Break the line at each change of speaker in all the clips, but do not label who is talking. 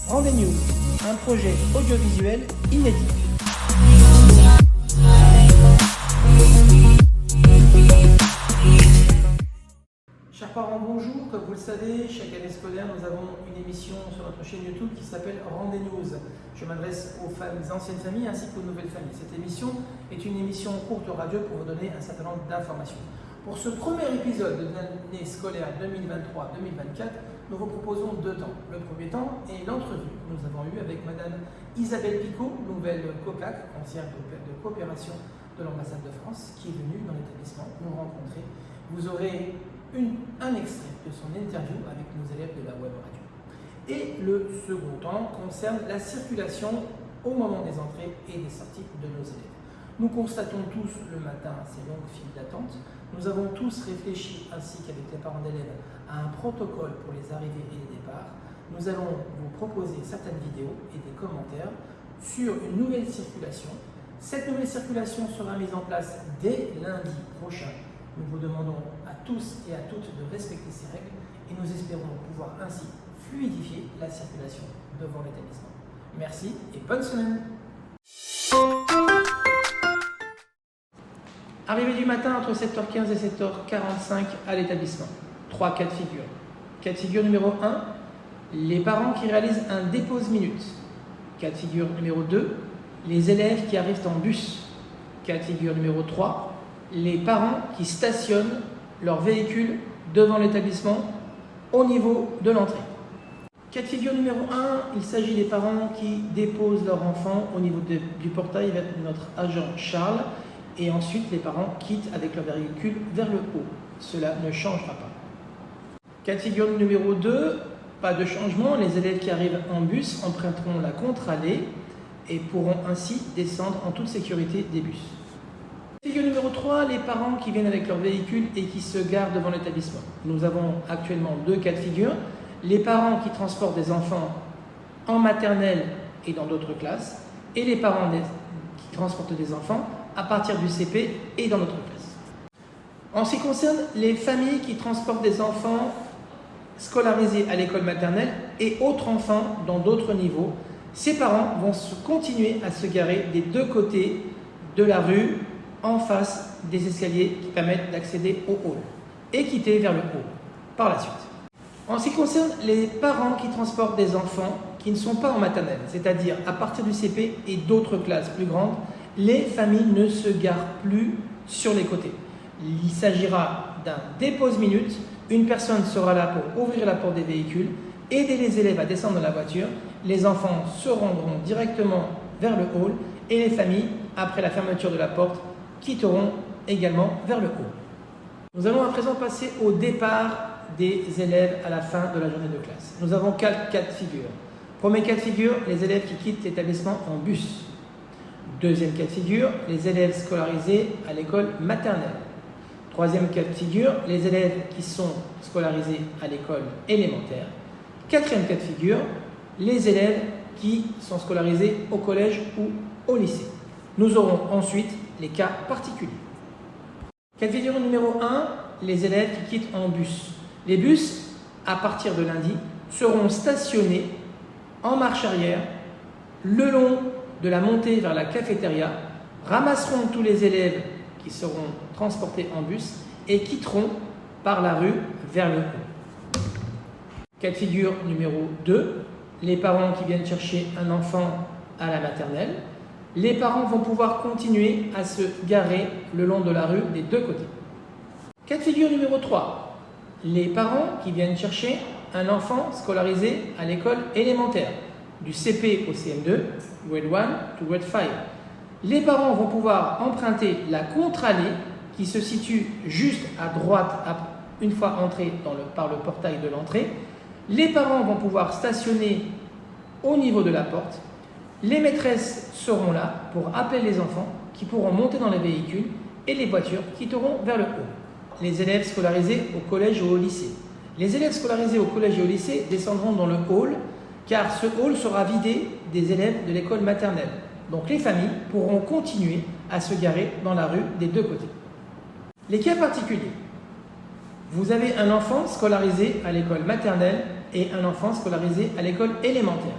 Rendez-News, un projet audiovisuel inédit. Chers parents, bonjour. Comme vous le savez, chaque année scolaire, nous avons une émission sur notre chaîne YouTube qui s'appelle Rendez-News. Je m'adresse aux anciennes familles ainsi qu'aux nouvelles familles. Cette émission est une émission courte radio pour vous donner un certain nombre d'informations. Pour ce premier épisode de l'année scolaire 2023-2024, nous vous proposons deux temps. Le premier temps est l'entrevue que nous avons eue avec Madame Isabelle Picot, nouvelle COCAC, conseillère de coopération de l'ambassade de France, qui est venue dans l'établissement nous rencontrer. Vous aurez un extrait de son interview avec nos élèves de la web radio. Et le second temps concerne la circulation au moment des entrées et des sorties de nos élèves. Nous constatons tous le matin ces longues files d'attente. Nous avons tous réfléchi, ainsi qu'avec les parents d'élèves, à un protocole pour les arrivées et les départs. Nous allons vous proposer certaines vidéos et des commentaires sur une nouvelle circulation. Cette nouvelle circulation sera mise en place dès lundi prochain. Nous vous demandons à tous et à toutes de respecter ces règles et nous espérons pouvoir ainsi fluidifier la circulation devant l'établissement. Merci et bonne semaine. Arrivée du matin entre 7h15 et 7h45 à l'établissement. 3 cas de figure. Cas de figure numéro 1, les parents qui réalisent un dépose-minute. Cas de figure numéro 2, les élèves qui arrivent en bus. Cas de figure numéro 3, les parents qui stationnent leur véhicule devant l'établissement au niveau de l'entrée. Cas de figure numéro 1, il s'agit des parents qui déposent leur enfant au niveau du portail avec notre agent Charles et ensuite les parents quittent avec leur véhicule vers le haut. Cela ne changera pas. Cas de figure numéro 2, pas de changement, les élèves qui arrivent en bus emprunteront la contre-allée et pourront ainsi descendre en toute sécurité des bus. Figure numéro 3, les parents qui viennent avec leur véhicule et qui se garent devant l'établissement. Nous avons actuellement deux cas de figure. Les parents qui transportent des enfants en maternelle et dans d'autres classes, et les parents qui transportent des enfants à partir du CP et dans d'autres classes. En ce qui concerne les familles qui transportent des enfants scolarisés à l'école maternelle et autres enfants dans d'autres niveaux, ces parents vont continuer à se garer des deux côtés de la rue en face des escaliers qui permettent d'accéder au hall et quitter vers le hall par la suite. En ce qui concerne les parents qui transportent des enfants qui ne sont pas en maternelle, c'est-à-dire à partir du CP et d'autres classes plus grandes, les familles ne se garent plus sur les côtés. Il s'agira d'un dépose-minute. Une personne sera là pour ouvrir la porte des véhicules, aider les élèves à descendre de la voiture. Les enfants se rendront directement vers le hall et les familles, après la fermeture de la porte, quitteront également vers le hall. Nous allons à présent passer au départ des élèves à la fin de la journée de classe. Nous avons 4 cas de figure. Premier cas de figure, les élèves qui quittent l'établissement en bus. Deuxième cas de figure, les élèves scolarisés à l'école maternelle. Troisième cas de figure, les élèves qui sont scolarisés à l'école élémentaire. Quatrième cas de figure, les élèves qui sont scolarisés au collège ou au lycée. Nous aurons ensuite les cas particuliers. Cas de figure numéro 1, les élèves qui quittent en bus. Les bus, à partir de lundi, seront stationnés en marche arrière le long de la montée vers la cafétéria, ramasseront tous les élèves qui seront transportés en bus et quitteront par la rue vers le haut. Cas de figure numéro 2, les parents qui viennent chercher un enfant à la maternelle. Les parents vont pouvoir continuer à se garer le long de la rue des deux côtés. Cas de figure numéro 3, les parents qui viennent chercher un enfant scolarisé à l'école élémentaire, du CP au CM2, Grade 1 to Grade 5. Les parents vont pouvoir emprunter la contre-allée qui se situe juste à droite une fois entrés par le portail de l'entrée. Les parents vont pouvoir stationner au niveau de la porte. Les maîtresses seront là pour appeler les enfants qui pourront monter dans les véhicules et les voitures quitteront vers le haut. Les élèves scolarisés au collège ou au lycée. Les élèves scolarisés au collège et au lycée descendront dans le hall car ce hall sera vidé des élèves de l'école maternelle. Donc les familles pourront continuer à se garer dans la rue des deux côtés. Les cas particuliers. Vous avez un enfant scolarisé à l'école maternelle et un enfant scolarisé à l'école élémentaire.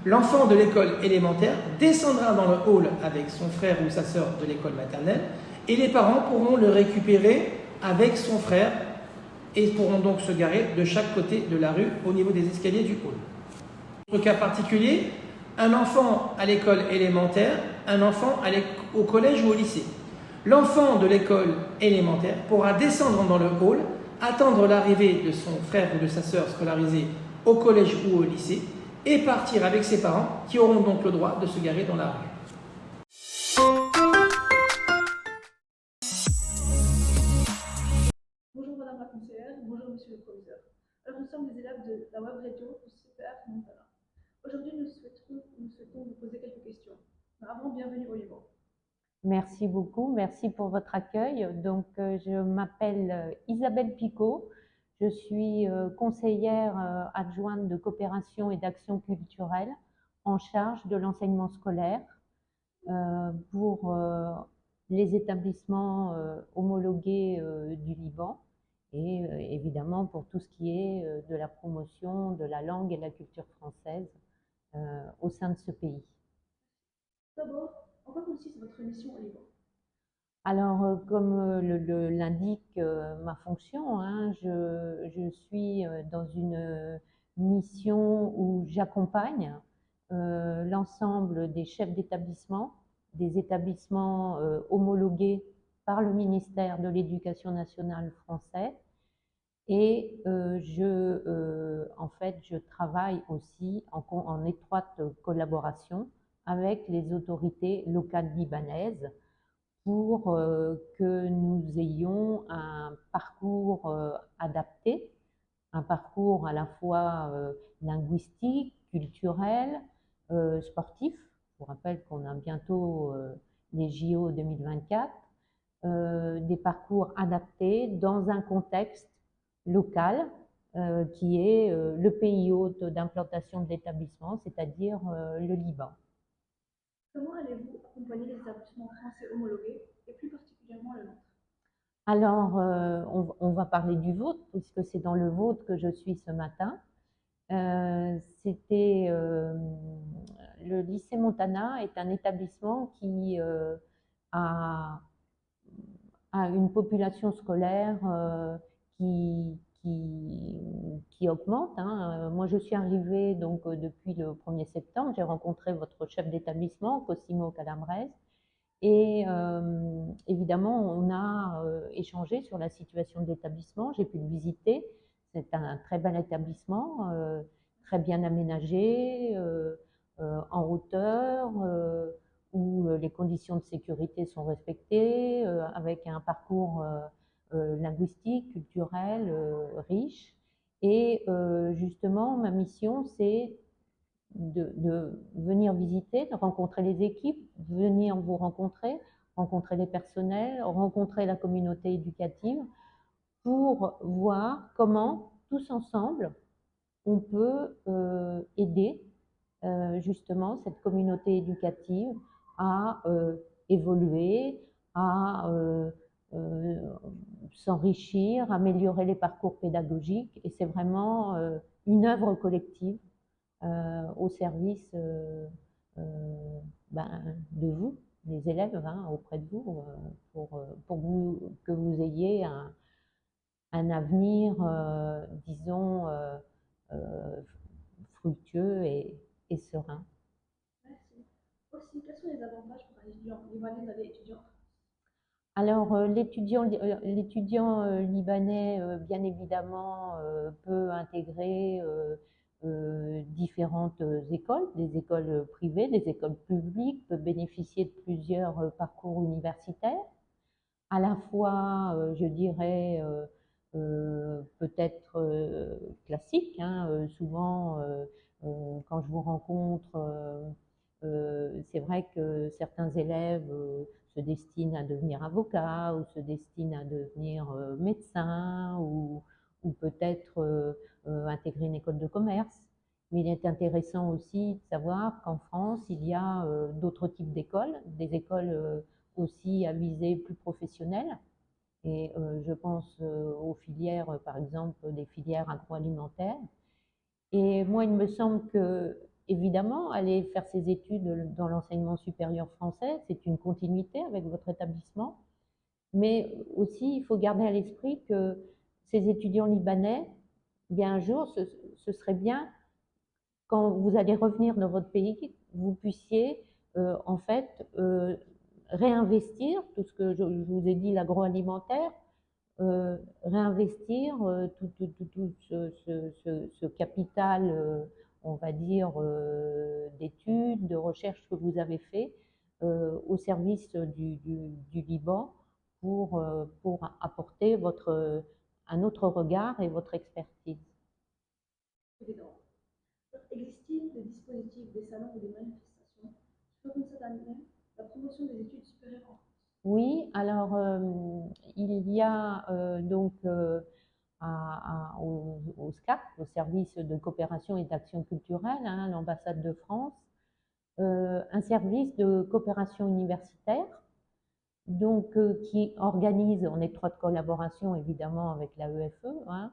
L'enfant de l'école élémentaire descendra dans le hall avec son frère ou sa sœur de l'école maternelle et les parents pourront le récupérer avec son frère et pourront donc se garer de chaque côté de la rue au niveau des escaliers du hall. Autre cas particulier, un enfant à l'école élémentaire, un enfant au collège ou au lycée. L'enfant de l'école élémentaire pourra descendre dans le hall, attendre l'arrivée de son frère ou de sa sœur scolarisés au collège ou au lycée et partir avec ses parents qui auront donc le droit de se garer dans la rue.
Bonjour Madame la conseillère, bonjour Monsieur le proviseur. Alors nous sommes des élèves de la web radio du CPF Montana. Aujourd'hui nous souhaitons vous poser quelques questions. Mais avant, bienvenue au niveau.
Merci beaucoup, merci pour votre accueil. Donc, je m'appelle Isabelle Picot, je suis conseillère adjointe de coopération et d'action culturelle en charge de l'enseignement scolaire pour les établissements homologués du Liban et évidemment pour tout ce qui est de la promotion de la langue et de la culture française au sein de ce pays.
D'abord, en quoi consiste votre mission au Liban?
Alors, comme l'indique ma fonction, hein, je suis dans une mission où j'accompagne l'ensemble des chefs d'établissement, des établissements homologués par le ministère de l'Éducation nationale français. Et en fait, je travaille aussi en étroite collaboration avec les autorités locales libanaises pour que nous ayons un parcours adapté, un parcours à la fois linguistique, culturel, sportif. Je vous rappelle qu'on a bientôt les JO 2024, des parcours adaptés dans un contexte local qui est le pays hôte d'implantation de l'établissement, c'est-à-dire le Liban.
Comment allez-vous accompagner les établissements français homologués et plus particulièrement le nôtre?
Alors, on va parler du vôtre, puisque c'est dans le vôtre que je suis ce matin. Le lycée Montana est un établissement qui a une population scolaire qui augmente. Hein. Moi, je suis arrivée donc depuis le 1er septembre. J'ai rencontré votre chef d'établissement, Cosimo Calambres. Et évidemment, on a échangé sur la situation de l'établissement. J'ai pu le visiter. C'est un très bel établissement, très bien aménagé, en hauteur, où les conditions de sécurité sont respectées, avec un parcours linguistique, culturel, riche. Et justement, ma mission, c'est de venir visiter, de rencontrer les équipes, venir vous rencontrer les personnels, rencontrer la communauté éducative pour voir comment, tous ensemble, on peut aider justement cette communauté éducative à évoluer, à s'enrichir, améliorer les parcours pédagogiques. Et c'est vraiment une œuvre collective au service de vous, les élèves, hein, auprès de vous, que vous ayez un avenir, disons, fructueux et serein.
Merci. Aussi, quels sont les avantages pour un étudiant libanais d'aller étudier en France?
Alors, l'étudiant libanais, bien évidemment, peut intégrer différentes écoles, des écoles privées, des écoles publiques, peut bénéficier de plusieurs parcours universitaires, à la fois, je dirais, peut-être classiques. Hein, souvent, quand je vous rencontre, c'est vrai que certains élèves se destinent à devenir avocat ou se destinent à devenir médecin ou peut-être intégrer une école de commerce. Mais il est intéressant aussi de savoir qu'en France, il y a d'autres types d'écoles, des écoles aussi à visée plus professionnelle. Et je pense aux filières, par exemple, des filières agroalimentaires. Et moi, il me semble que évidemment, aller faire ses études dans l'enseignement supérieur français, c'est une continuité avec votre établissement, mais aussi il faut garder à l'esprit que ces étudiants libanais, bien un jour, ce serait bien quand vous allez revenir dans votre pays, vous puissiez en fait réinvestir tout ce que je vous ai dit, l'agroalimentaire, réinvestir tout ce capital, on va dire, d'études, de recherche que vous avez fait au service du Liban pour apporter un autre regard et votre expertise.
Évidemment. Existe-t-il des dispositifs, des salons ou des manifestations qui feront cette année la promotion des études supérieures en France?
Oui, alors il y a donc au SCAC, au service de coopération et d'action culturelle, hein, l'ambassade de France, un service de coopération universitaire, donc qui organise en étroite collaboration évidemment avec l'AEFE, hein,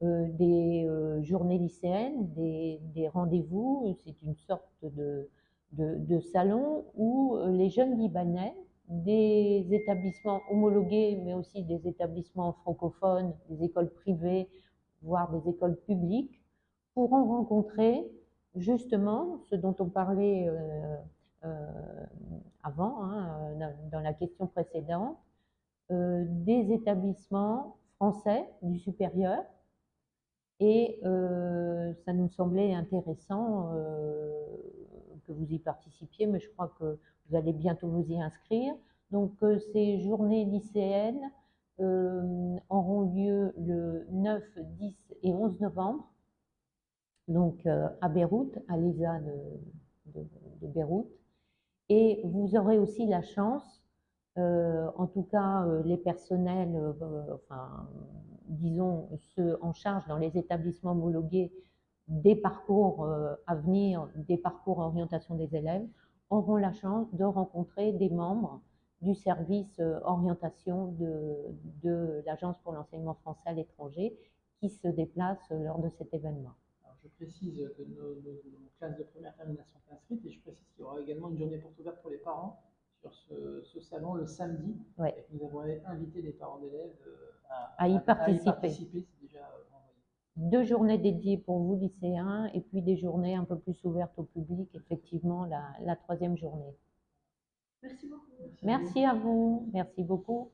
des journées lycéennes, des rendez-vous. C'est une sorte de salon où les jeunes Libanais des établissements homologués, mais aussi des établissements francophones, des écoles privées, voire des écoles publiques, pourront rencontrer justement ce dont on parlait euh, avant, hein, dans la question précédente, des établissements français du supérieur. Et ça nous semblait intéressant que vous y participiez, mais je crois que vous allez bientôt vous y inscrire. Donc ces journées lycéennes auront lieu le 9, 10 et 11 novembre, donc à Beyrouth, à l'ISA de Beyrouth. Et vous aurez aussi la chance, en tout cas les personnels, enfin, disons ceux en charge dans les établissements homologués des parcours à venir, des parcours orientation des élèves, auront la chance de rencontrer des membres du service orientation de l'Agence pour l'enseignement français à l'étranger qui se déplacent lors de cet événement.
Alors, je précise que nos classes de première terminale sont inscrites et je précise qu'il y aura également une journée porte ouverte pour les parents sur ce salon le samedi.
Ouais.
Et que nous avons invité les parents d'élèves
à y participer.
C'est déjà envoyé.
2 journées dédiées pour vous lycéens et puis des journées un peu plus ouvertes au public, effectivement la 3e journée.
Merci beaucoup.
Merci à vous, merci beaucoup.